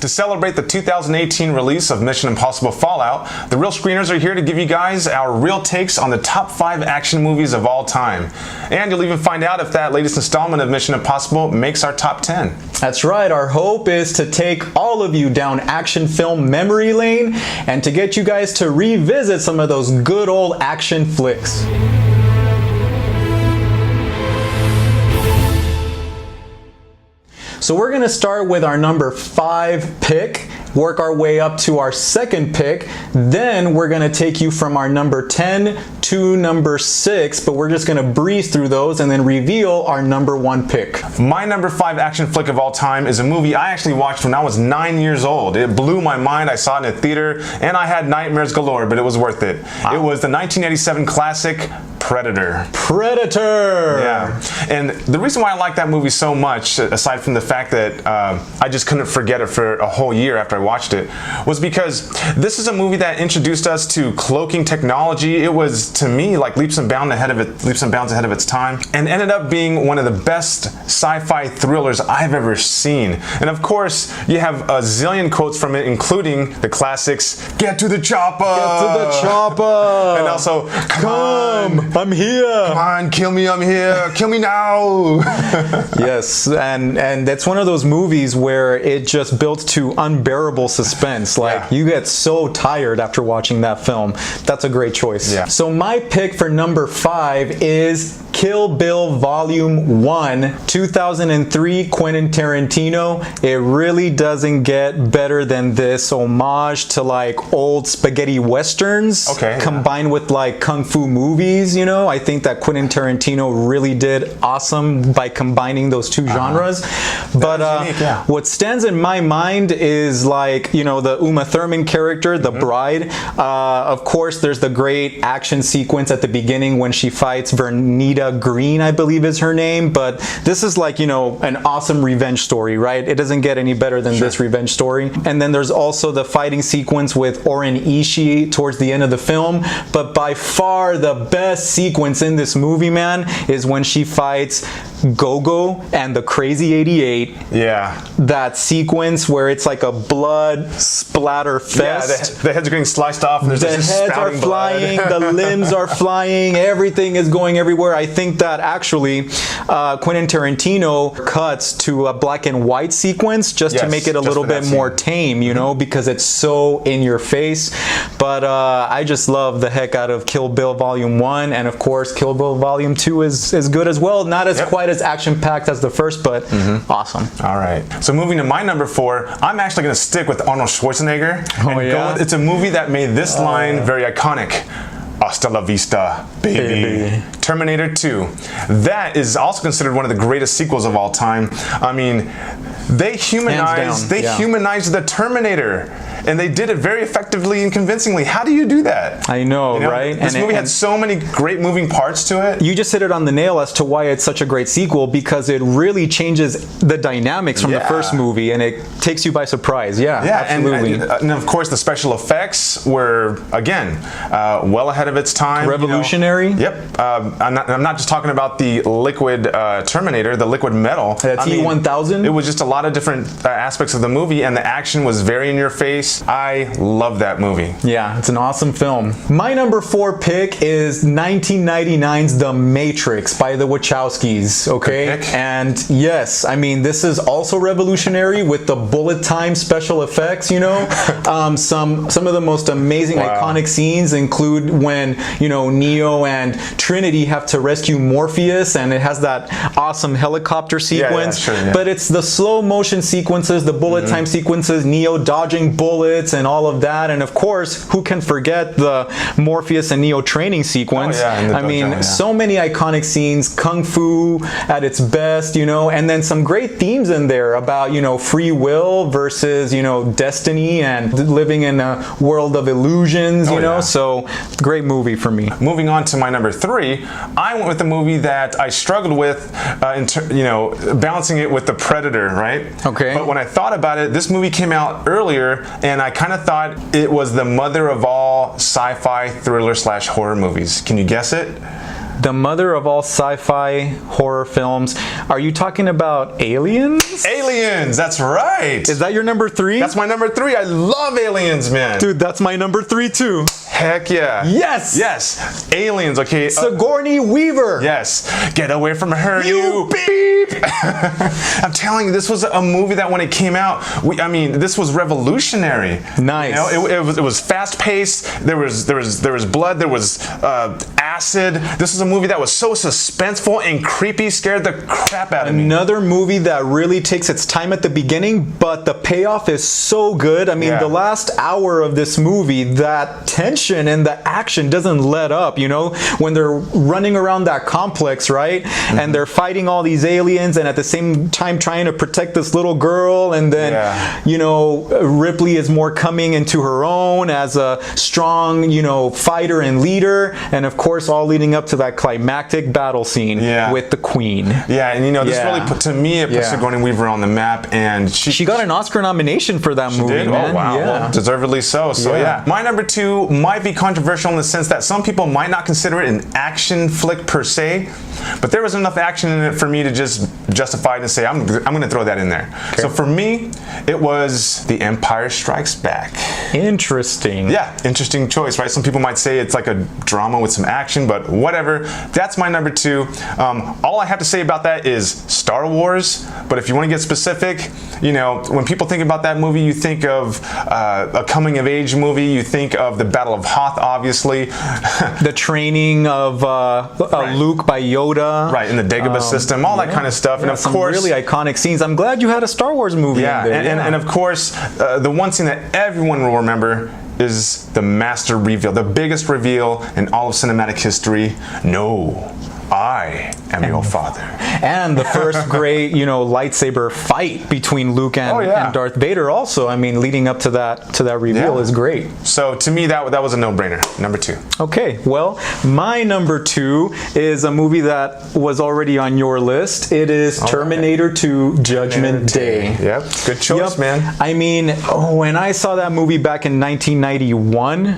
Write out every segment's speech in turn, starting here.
To celebrate the 2018 release of Mission Impossible Fallout, the Real Screeners are here to give you guys our real takes on the top 5 action movies of all time. And you'll even find out if that latest installment of Mission Impossible makes our top 10. That's right, our hope is to take all of you down action film memory lane and to get you guys to revisit some of those good old action flicks. So we're going to start with our number 5 pick, work our way up to our second pick, then we're going to take you from our number 10 to number 6, but we're just going to breeze through those and then reveal our number 1 pick. My number 5 action flick of all time is a movie I actually watched when I was 9 years old. It blew my mind. I saw it in a theater and I had nightmares galore, but it was worth it. Wow. It was the 1987 classic Predator. Predator! Yeah. And the reason why I like that movie so much, aside from the fact that I just couldn't forget it for a whole year after I watched it, was because this is a movie that introduced us to cloaking technology. It was, to me, like leaps and bounds ahead of its time, and ended up being one of the best sci-fi thrillers I've ever seen. And of course, you have a zillion quotes from it, including the classics, "Get to the chopper! Get to the chopper!" And also, "Come on, I'm here! Come on, kill me, I'm here! Kill me now!" Yes, and that's one of those movies where it just built to unbearable suspense. Like, you get so tired after watching that film. That's a great choice. Yeah. So my pick for number 5 is Kill Bill Volume 1, 2003, Quentin Tarantino. It really doesn't get better than this homage to like old spaghetti westerns combined with like kung fu movies, you know. I think that Quentin Tarantino really did awesome by combining those two genres. But what stands in my mind is like, you know, the Uma Thurman character, the bride. Of course, there's the great action sequence at the beginning when she fights Vernita Green, I believe is her name. But this is like, you know, an awesome revenge story, right? It doesn't get any better than this revenge story. And then there's also the fighting sequence with Oren Ishii towards the end of the film. But by far the best sequence in this movie, man, is when she fights Go-Go and the Crazy 88. Yeah. That sequence where it's like a blood splatter fest. Yeah, the heads are getting sliced off and there's the heads are flying, the limbs are flying, everything is going everywhere. I think that actually Quentin Tarantino cuts to a black and white sequence just to make it a little bit more tame, you know, because it's so in your face. But I just love the heck out of Kill Bill Volume 1, and of course Kill Bill Volume 2 is good as well. Not as quite as action-packed as the first, but awesome. All right. So moving to my number 4, I'm actually going to stick with Arnold Schwarzenegger. It's a movie that made this line very iconic. Hasta la vista, baby. Terminator 2. That is also considered one of the greatest sequels of all time. I mean, they humanized the Terminator. And they did it very effectively and convincingly. How do you do that? I know, right? This movie had so many great moving parts to it. You just hit it on the nail as to why it's such a great sequel, because it really changes the dynamics from the first movie, and it takes you by surprise. Yeah, absolutely. And of course, the special effects were, again, well ahead of its time. Revolutionary. You know? Yep. I'm not just talking about the liquid Terminator, the liquid metal. T-1000? It was just a lot of different aspects of the movie, and the action was very in your face. I love that movie. Yeah, it's an awesome film. My number 4 pick is 1999's The Matrix by the Wachowskis, okay? And yes, I mean, this is also revolutionary with the bullet time special effects, you know? Some of the most amazing iconic scenes include when, you know, Neo and Trinity have to rescue Morpheus, and it has that awesome helicopter sequence. But it's the slow motion sequences, the bullet time sequences, Neo dodging bullets and all of that, and of course, who can forget the Morpheus and Neo training sequence? I mean, so many iconic scenes, kung fu at its best, you know, and then some great themes in there about, you know, free will versus, you know, destiny and living in a world of illusions, you know, so great movie for me. Moving on to my number 3, I went with a movie that I struggled with, you know, balancing it with the Predator, right? Okay. But when I thought about it, this movie came out earlier, and I kind of thought it was the mother of all sci-fi thriller / horror movies. Can you guess it? The mother of all sci-fi horror films. Are you talking about Aliens? Aliens, that's right. Is that your number 3? That's my number 3. I love Aliens, man. Dude, that's my number 3 too. Heck yeah. Yes. Yes. Aliens, okay. Sigourney Weaver. Yes. Get away from her, You beep. I'm telling you, this was a movie that when it came out, this was revolutionary. Nice. You know, it was fast paced. There was blood. There was acid. This was a movie that was so suspenseful and creepy, scared the crap out of me. Another movie that really takes its time at the beginning, but the payoff is so good. I mean, the last hour of this movie, that tension and the action doesn't let up, you know, when they're running around that complex, right? And they're fighting all these aliens and at the same time trying to protect this little girl, and then, you know, Ripley is more coming into her own as a strong, you know, fighter and leader, and of course all leading up to that climactic battle scene with the Queen. Yeah, and you know, this really put Sigourney Weaver on the map, and she got an Oscar nomination for that movie, man. Oh, wow. Well, deservedly so. So yeah. My number 2 might be controversial in the sense that some people might not consider it an action flick per se, but there was enough action in it for me to just justify it and say, I'm going to throw that in there. Okay. So for me, it was The Empire Strikes Back. Interesting. Yeah, interesting choice, right? Some people might say it's like a drama with some action, but whatever. That's my number 2. All I have to say about that is Star Wars, but if you want to get specific, you know, when people think about that movie, you think of a coming-of-age movie, you think of the Battle of Hoth, obviously. The training of Luke by Yoda. Right, in the Dagobah system, all that kind of stuff. And of course, really iconic scenes. I'm glad you had a Star Wars movie in there. And of course, the one scene that everyone will remember is the master reveal, the biggest reveal in all of cinematic history. No, I am your father. And the first great, you know, lightsaber fight between Luke and Darth Vader also. I mean, leading up to that reveal is great. So to me, that was a no-brainer. Number 2. Okay, well, my number 2 is a movie that was already on your list. It is Terminator 2 Judgment Day. Yep, good choice, man. I mean, when I saw that movie back in 1991,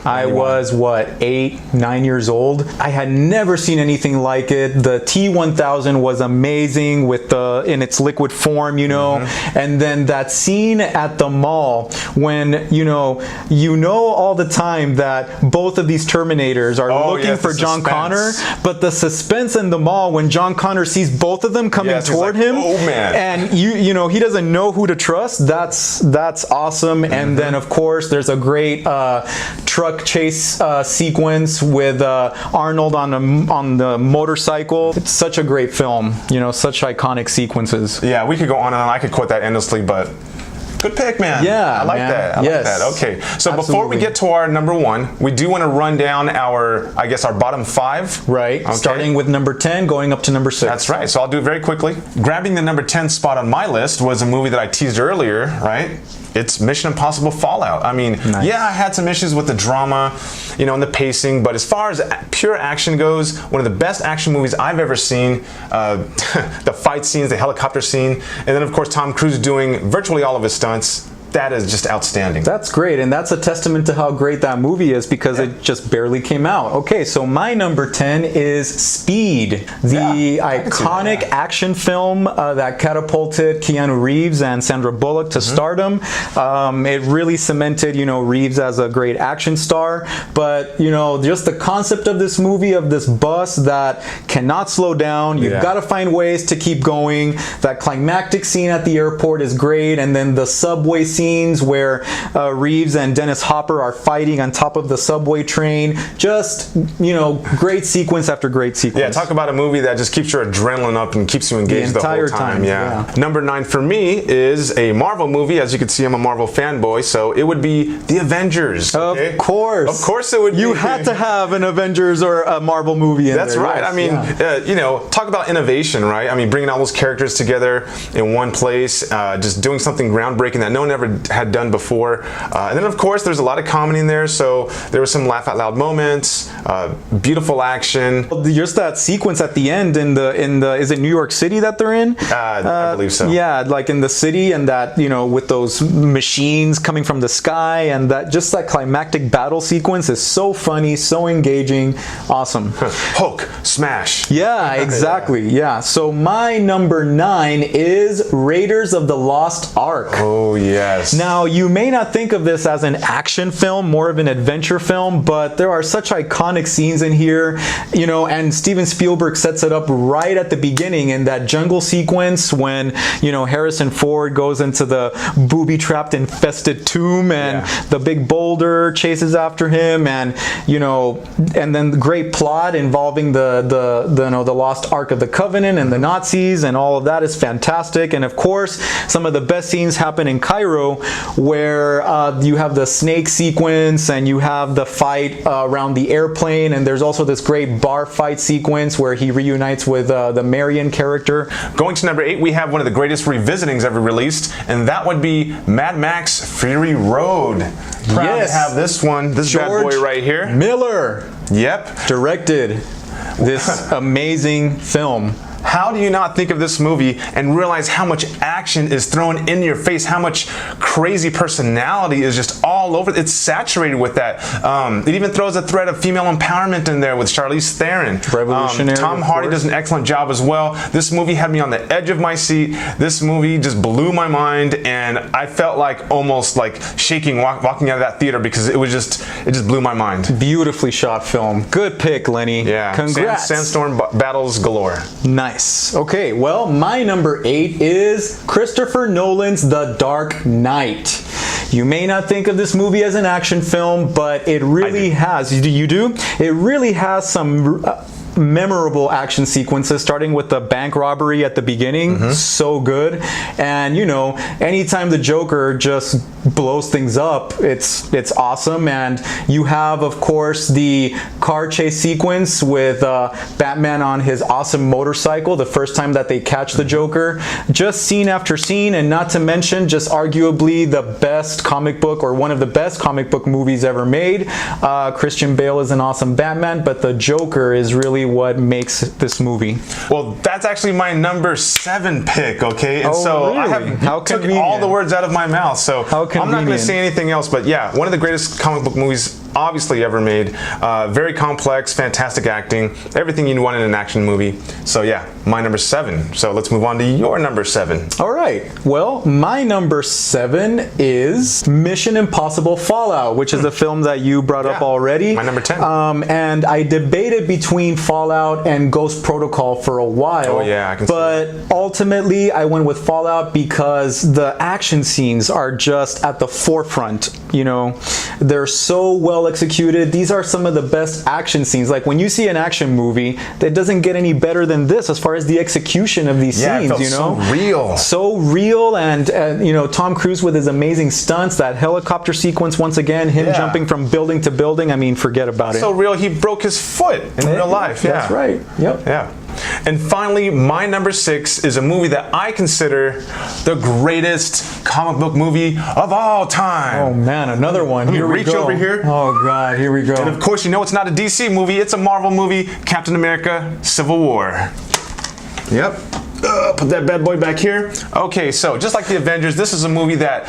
I was, 8, 9 years old. I had never seen anything like it. The T-1000 was amazing with in its liquid form, you know, and then that scene at the mall when you know all the time that both of these Terminators are looking for John Connor, but the suspense in the mall when John Connor sees both of them coming toward him, and you know he doesn't know who to trust. That's awesome. And then of course there's a great truck chase sequence with Arnold on the motorcycle. It's such a great film, you know, such iconic sequences. Yeah, we could go on and on. I could quote that endlessly, but good pick, man. Yeah, I like that. I like that. Okay, so before we get to our number 1, we do want to run down our bottom 5. Right. Okay. Starting with number 10, going up to number 6. That's right. So I'll do it very quickly. Grabbing the number 10 spot on my list was a movie that I teased earlier, right? It's Mission Impossible Fallout. I mean, yeah, I had some issues with the drama, you know, and the pacing, but as far as pure action goes, one of the best action movies I've ever seen. The fight scenes, the helicopter scene, and then of course Tom Cruise doing virtually all of his stunts. That is just outstanding. That's great, and that's a testament to how great that movie is because it just barely came out. Okay, so my number 10 is Speed, the iconic action film that catapulted Keanu Reeves and Sandra Bullock to stardom. It really cemented, you know, Reeves as a great action star, but you know, just the concept of this movie, of this bus that cannot slow down. You've got to find ways to keep going. That climactic scene at the airport is great, and then the subway scenes where Reeves and Dennis Hopper are fighting on top of the subway train. Just, you know, great sequence after great sequence. Yeah, talk about a movie that just keeps your adrenaline up and keeps you engaged the whole time. Yeah. Number 9 for me is a Marvel movie. As you can see, I'm a Marvel fanboy, so it would be The Avengers. Okay? Of course. Of course it would be. You had to have an Avengers or a Marvel movie in That's there. right. Yes, I mean, you know, talk about innovation, right? I mean, bringing all those characters together in one place, just doing something groundbreaking that no one ever had done before. And then, of course, there's a lot of comedy in there, so there was some laugh out loud moments, beautiful action. Just that sequence at the end in the is it New York City that they're in? I believe so. Yeah, like in the city, and that, you know, with those machines coming from the sky, and that just that climactic battle sequence is so funny, so engaging, awesome. Hulk smash. Yeah, exactly. Yeah. So my number 9 is Raiders of the Lost Ark. Oh yes. Now, you may not think of this as an action film, more of an adventure film, but there are such iconic scenes in here, you know, and Steven Spielberg sets it up right at the beginning in that jungle sequence when, you know, Harrison Ford goes into the booby-trapped infested tomb, and the big boulder chases after him, and, you know, and then the great plot involving the Lost Ark of the Covenant and the Nazis, and all of that is fantastic. And of course, some of the best scenes happen in Cairo, where you have the snake sequence, and you have the fight around the airplane, and there's also this great bar fight sequence where he reunites with the Marion character. Going to number 8, we have one of the greatest revisitings ever released, and that would be Mad Max Fury Road. Proud to have this one, this bad boy right here. Miller. Yep. Directed this amazing film. How do you not think of this movie and realize how much action is thrown in your face, how much crazy personality is just all over? It's saturated with that. It even throws a thread of female empowerment in there with Charlize Theron. Revolutionary. Tom Hardy does an excellent job as well. This movie had me on the edge of my seat. This movie just blew my mind, and I felt like almost like shaking walking out of that theater because it just blew my mind. Beautifully shot film. Good pick, Lenny. Yeah. Congrats. Sandstorm battles galore. Nice. Okay, well, my number 8 is Christopher Nolan's The Dark Knight. You may not think of this movie as an action film, but it really has. You do? It really has some memorable action sequences, starting with the bank robbery at the beginning. So good. And, you know, anytime the Joker just blows things up, it's awesome. And you have, of course, the car chase sequence with Batman on his awesome motorcycle the first time that they catch the Joker. Just scene after scene, and not to mention just arguably the best comic book, or one of the best comic book movies ever made. Christian Bale is an awesome Batman, but the Joker is really what makes this movie. Well, that's actually my number 7 pick, okay? And so really? I have took all the words out of my mouth, so I'm not going to say anything else, but yeah, one of the greatest comic book movies obviously ever made. Very complex, fantastic acting, everything you want in an action movie. So yeah, my number 7. So let's move on to your number 7. All right. Well, my number 7 is Mission Impossible Fallout, which is a film that you brought up already. My number 10. And I debated between Fallout and Ghost Protocol for a while. Oh yeah, I can see that. But ultimately, I went with Fallout because the action scenes are just at the forefront. You know, they're so well executed. These are some of the best action scenes. Like when you see an action movie, that doesn't get any better than this as far as the execution of these scenes. It felt you know, so real. So real, and you know, Tom Cruise with his amazing stunts. That helicopter sequence, once again, him jumping from building to building. I mean, forget about it. So real, he broke his foot in real life. Yeah, that's right. Yep. Yeah. And finally, my number 6 is a movie that I consider the greatest comic book movie of all time. Oh man, another one. Let me reach over here. Oh god, here we go. And of course, you know it's not a DC movie, it's a Marvel movie, Captain America: Civil War. Yep. Put that bad boy back here. Okay, so just like the Avengers, this is a movie that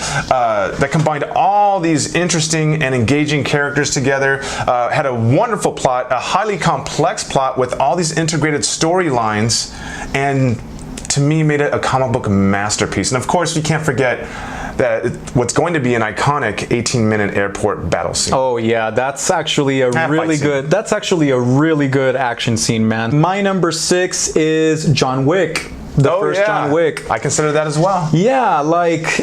that combined all these interesting and engaging characters together, had a wonderful plot, a highly complex plot with all these integrated storylines, and to me made it a comic book masterpiece. And of course, we can't forget that what's going to be an iconic 18-minute airport battle scene. Oh yeah, that's actually a really good. That's actually a really good action scene, man. My number 6 is John Wick. The first John Wick. I consider that as well. Yeah, like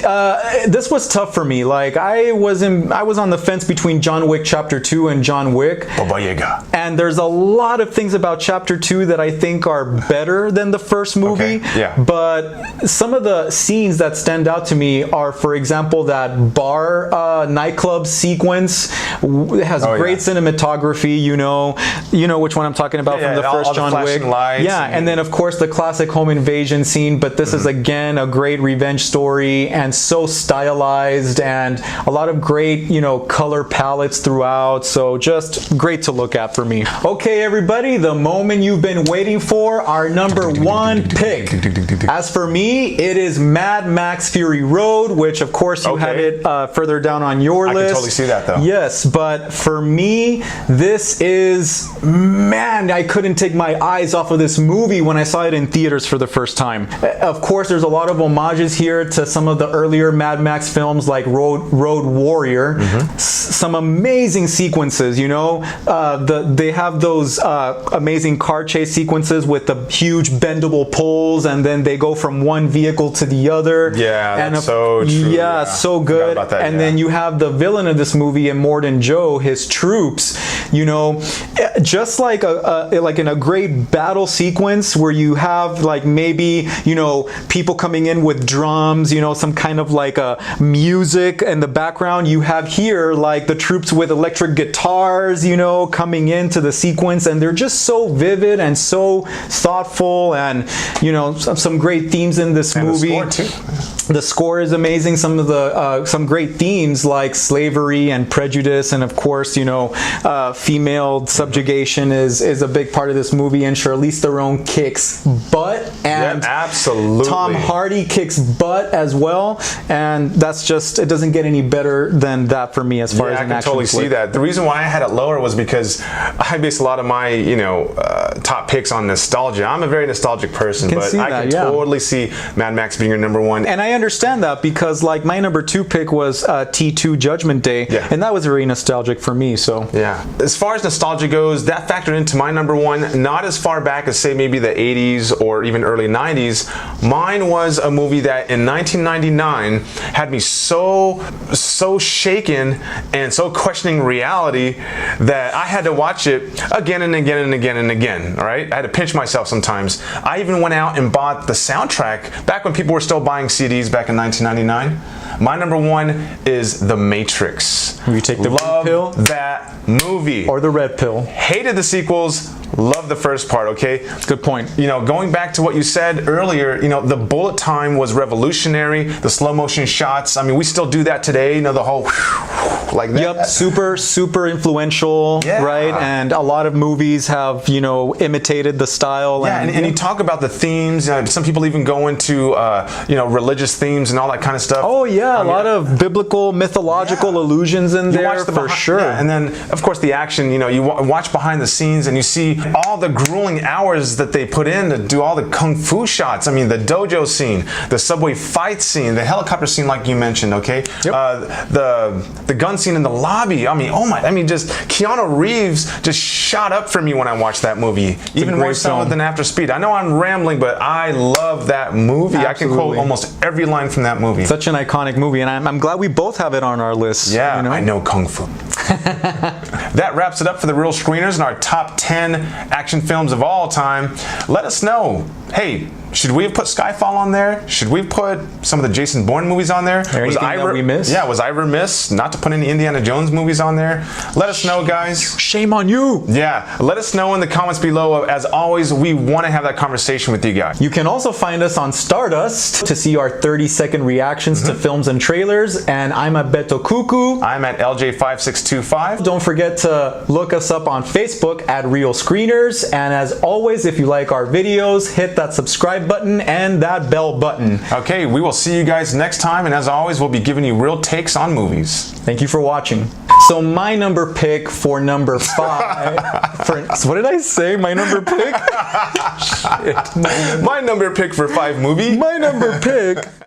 this was tough for me. Like I was on the fence between John Wick Chapter 2 and John Wick. Baba Yaga. And there's a lot of things about Chapter 2 that I think are better than the first movie. Okay, yeah. But some of the scenes that stand out to me are, for example, that bar nightclub sequence. It has great cinematography. You know which one I'm talking about from the first John Wick. Lights and then of course the classic home invasion invasion scene, but this is again a great revenge story and so stylized and a lot of great, you know, color palettes throughout. So just great to look at for me. Okay, everybody, the moment you've been waiting for, our number one pick. As for me, it is Mad Max Fury Road, which of course you had it further down on your list. I can totally see that though. Yes, but for me, this is, man, I couldn't take my eyes off of this movie when I saw it in theaters for the first time. Of course, there's a lot of homages here to some of the earlier Mad Max films like Road Warrior. Some amazing sequences, you know. They have those amazing car chase sequences with the huge bendable poles, and then they go from one vehicle to the other. Yeah, and that's so true. Yeah, so good. About that, and then you have the villain of this movie, Immortan Joe, his troops, you know, just like like in a great battle sequence where you have like maybe, you know, people coming in with drums, you know, some kind of like a music in the background. You have here like the troops with electric guitars, you know, coming into the sequence, and they're just so vivid and so thoughtful, and you know, some great themes in this movie. The score too. The score is amazing. Some of the some great themes like slavery and prejudice, and of course, you know, female subjugation is a big part of this movie. And Charlize Theron kicks butt, and absolutely, Tom Hardy kicks butt as well. And that's just, it doesn't get any better than that for me as far as an action I can totally flick. see that. The reason why I had it lower was because I base a lot of my, you know, top picks on nostalgia. I'm a very nostalgic person, but I can totally see Mad Max being your number one. And I understand that because like my number two pick was T2 Judgment Day, and that was very nostalgic for me. So yeah, as far as nostalgia goes, that factored into my number one. Not as far back as say maybe the 80s or even early 90s. Mine was a movie that in 1999 had me so shaken and so questioning reality that I had to watch it again and again and again and again. All right, I had to pinch myself sometimes. I even went out and bought the soundtrack back when people were still buying CDs back in 1999. My number one is The Matrix. You take the blue pill? That movie. Or the red pill. Hated the sequels. Love the first part, okay? Good point. You know, going back to what you said earlier, you know, the bullet time was revolutionary. The slow motion shots, I mean, we still do that today, you know, the whole like that. Yep, super influential, right? And a lot of movies have, you know, imitated the style. Yeah, and you talk about the themes. Some people even go into, you know, religious themes and all that kind of stuff. Oh yeah, a lot of biblical, mythological allusions in there for sure. Yeah, and then, of course, the action. You know, you watch behind the scenes and you see all the grueling hours that they put in to do all the kung fu shots. I mean, the dojo scene, the subway fight scene, the helicopter scene, like you mentioned. Okay, the gun scene in the lobby. I mean, oh my! I mean, just Keanu Reeves just shot up for me when I watched that movie, even more so than After Speed. I know I'm rambling, but I love that movie. Absolutely. I can quote almost every line from that movie. Such an iconic movie, and I'm glad we both have it on our list. Yeah, you know? I know kung fu. That wraps it up for the Real Screeners and our top 10 action films of all time. Let us know. Hey, should we have put Skyfall on there? Should we have put some of the Jason Bourne movies on there? Was I remiss? Yeah, was I remiss not to put any Indiana Jones movies on there? Let us know, guys. Shame on you. Yeah, let us know in the comments below. As always, we want to have that conversation with you guys. You can also find us on Stardust to see our 30-second reactions to films and trailers. And I'm at betocukoo. I'm at LJ5625. Don't forget to look us up on Facebook at Real Screeners. And as always, if you like our videos, hit that subscribe button and that bell button. Okay, we will see you guys next time, and as always, we'll be giving you real takes on movies. Thank you for watching. So my number pick for number 5 what did I say? My number pick? Shit. My number pick for 5 movie. My number pick